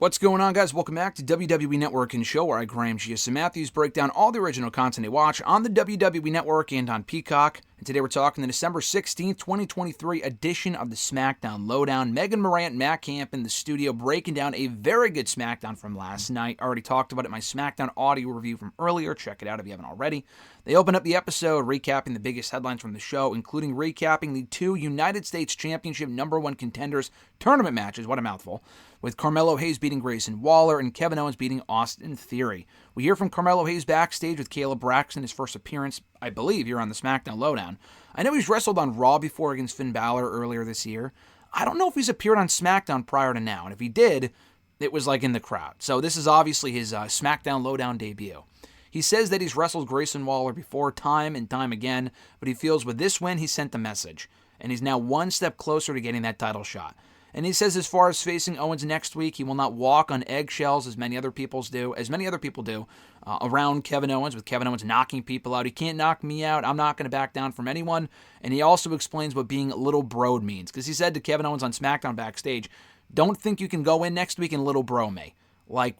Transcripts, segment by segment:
What's going on, guys? Welcome back to WWE Network and Show, where I, Graham G.S. Matthews, break down all the original content you watch on the WWE Network and on Peacock. And today we're talking the December 16th, 2023 edition of the SmackDown LowDown. Megan Morant and Matt Camp in the studio breaking down a very good SmackDown from last night. I already talked about it in my SmackDown audio review from earlier. Check it out if you haven't already. They open up the episode recapping the biggest headlines from the show, including recapping the two United States Championship #1 contenders tournament matches. What a mouthful. With Carmelo Hayes beating Grayson Waller and Kevin Owens beating Austin Theory. We hear from Carmelo Hayes backstage with Caleb Braxton, his first appearance, I believe, here on the SmackDown LowDown. I know he's wrestled on Raw before against Finn Balor earlier this year. I don't know if he's appeared on SmackDown prior to now, and if he did, it was like in the crowd. So this is obviously his SmackDown LowDown debut. He says that he's wrestled Grayson Waller before time and time again, but he feels with this win he sent the message, and he's now one step closer to getting that title shot. And he says as far as facing Owens next week, he will not walk on eggshells as many other people do, around Kevin Owens, with Kevin Owens knocking people out. He can't knock me out. I'm not going to back down from anyone. And he also explains what being little broed means, because he said to Kevin Owens on SmackDown backstage, don't think you can go in next week and little bro me, like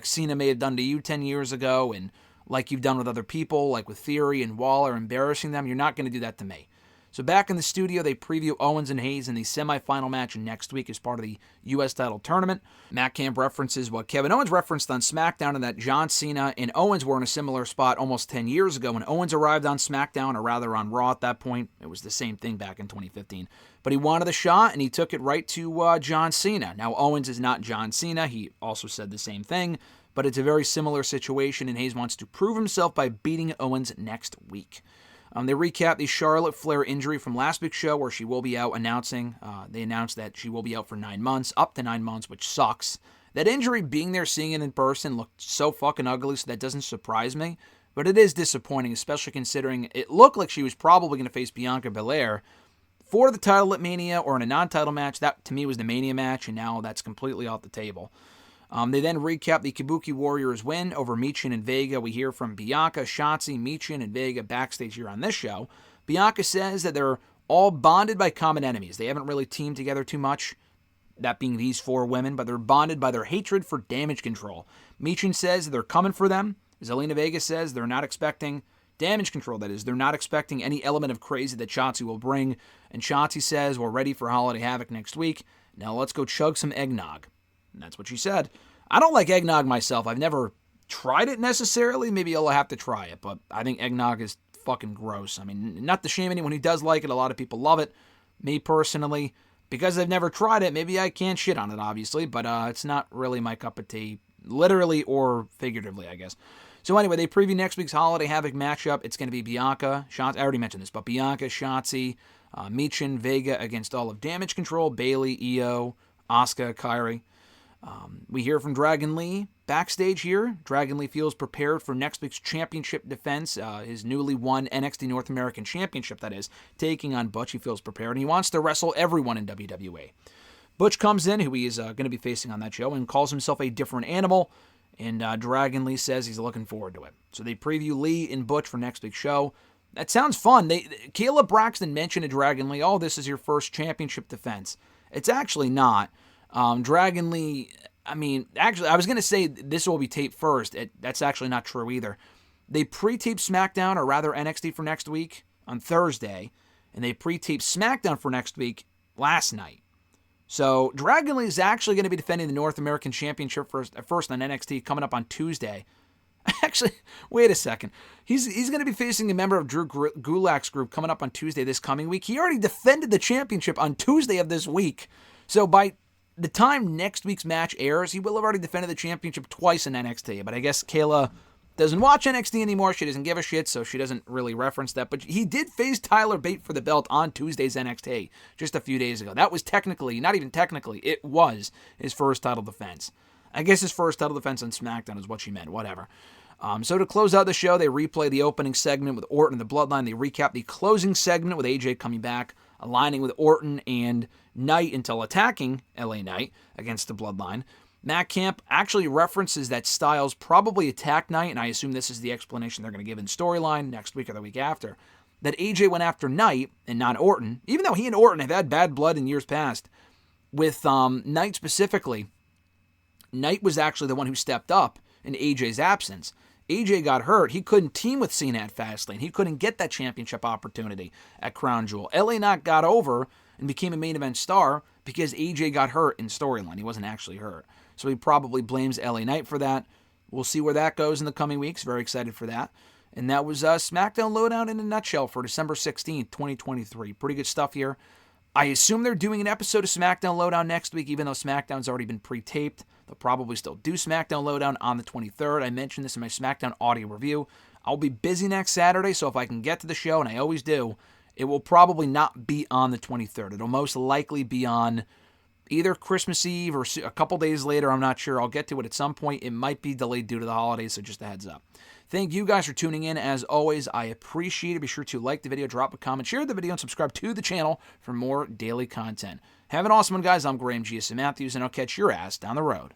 Cena may have done to you 10 years ago, and like you've done with other people, like with Theory and Waller, embarrassing them. You're not going to do that to me. So back in the studio, they preview Owens and Hayes in the semifinal match next week as part of the U.S. title tournament. Matt Camp references what Kevin Owens referenced on SmackDown, and that John Cena and Owens were in a similar spot almost 10 years ago when Owens arrived on SmackDown, or rather on Raw at that point. It was the same thing back in 2015. But he wanted the shot, and he took it right to John Cena. Now, Owens is not John Cena. He also said the same thing, but it's a very similar situation, and Hayes wants to prove himself by beating Owens next week. They recap the Charlotte Flair injury from last week's show, where she will be out announcing. They announced that she will be out for 9 months, up to 9 months, which sucks. That injury, being there, seeing it in person, looked so fucking ugly, so that doesn't surprise me. But it is disappointing, especially considering it looked like she was probably going to face Bianca Belair for the title at Mania or in a non-title match. That, to me, was the Mania match, and now that's completely off the table. They then recap the Kabuki Warriors' win over Michin and Vega. We hear from Bianca, Shotzi, Michin, and Vega backstage here on this show. Bianca says that they're all bonded by common enemies. They haven't really teamed together too much, that being these four women, but they're bonded by their hatred for Damage Control. Michin says they're coming for them. Zelina Vega says they're not expecting Damage Control, that is. They're not expecting any element of crazy that Shotzi will bring. And Shotzi says we're ready for Holiday Havoc next week. Now let's go chug some eggnog. And that's what she said. I don't like eggnog myself. I've never tried it necessarily. Maybe I'll have to try it, but I think eggnog is fucking gross. I mean, not to shame anyone who does like it. A lot of people love it. Me personally, because I've never tried it, maybe I can't shit on it, obviously, but it's not really my cup of tea, literally or figuratively, I guess. So anyway, they preview next week's Holiday Havoc matchup. It's going to be Bianca, I already mentioned this, but Bianca, Shotzi, Michin, Vega against all of Damage Control, Bayley, Io, Asuka, Kairi. We hear from Dragon Lee backstage here. Dragon Lee feels prepared for next week's championship defense, his newly won NXT North American Championship, that is, taking on Butch. He feels prepared, and he wants to wrestle everyone in WWE. Butch comes in, who he is going to be facing on that show, and calls himself a different animal, and Dragon Lee says he's looking forward to it. So they preview Lee and Butch for next week's show. That sounds fun. Caleb Braxton mentioned to Dragon Lee, oh, this is your first championship defense. It's actually not. Dragon Lee, actually, I was going to say this will be taped first. That's actually not true either. They pre-taped SmackDown, or rather NXT for next week, on Thursday, and they pre-taped SmackDown for next week last night. So Dragon Lee is actually going to be defending the North American Championship first on NXT coming up on Tuesday. Actually, wait a second. He's going to be facing a member of Drew Gulak's group coming up on Tuesday this coming week. He already defended the championship on Tuesday of this week. So by the time next week's match airs, he will have already defended the championship twice in NXT. But I guess Kayla doesn't watch NXT anymore. She doesn't give a shit, so she doesn't really reference that. But he did face Tyler Bate for the belt on Tuesday's NXT just a few days ago. That was not even technically, it was his first title defense. I guess his first title defense on SmackDown is what she meant, whatever. So to close out the show, they replay the opening segment with Orton and the Bloodline. They recap the closing segment with AJ coming back, aligning with Orton and Knight until attacking LA Knight against the Bloodline. Matt Camp actually references that Styles probably attacked Knight, and I assume this is the explanation they're going to give in storyline next week or the week after, that AJ went after Knight and not Orton, even though he and Orton have had bad blood in years past. With Knight specifically, Knight was actually the one who stepped up in AJ's absence. AJ got hurt. He couldn't team with Cena at Fastlane. He couldn't get that championship opportunity at Crown Jewel. LA Knight got over and became a main event star because AJ got hurt in storyline. He wasn't actually hurt. So he probably blames LA Knight for that. We'll see where that goes in the coming weeks. Very excited for that. And that was SmackDown LowDown in a nutshell for December 16th, 2023. Pretty good stuff here. I assume they're doing an episode of SmackDown LowDown next week, even though SmackDown's already been pre-taped. They'll probably still do SmackDown LowDown on the 23rd. I mentioned this in my SmackDown audio review. I'll be busy next Saturday, so if I can get to the show, and I always do, it will probably not be on the 23rd. It'll most likely be on either Christmas Eve or a couple days later. I'm not sure. I'll get to it at some point. It might be delayed due to the holidays, so just a heads up. Thank you guys for tuning in. As always, I appreciate it. Be sure to like the video, drop a comment, share the video, and subscribe to the channel for more daily content. Have an awesome one, guys. I'm Graham G.S. Matthews, and I'll catch your ass down the road.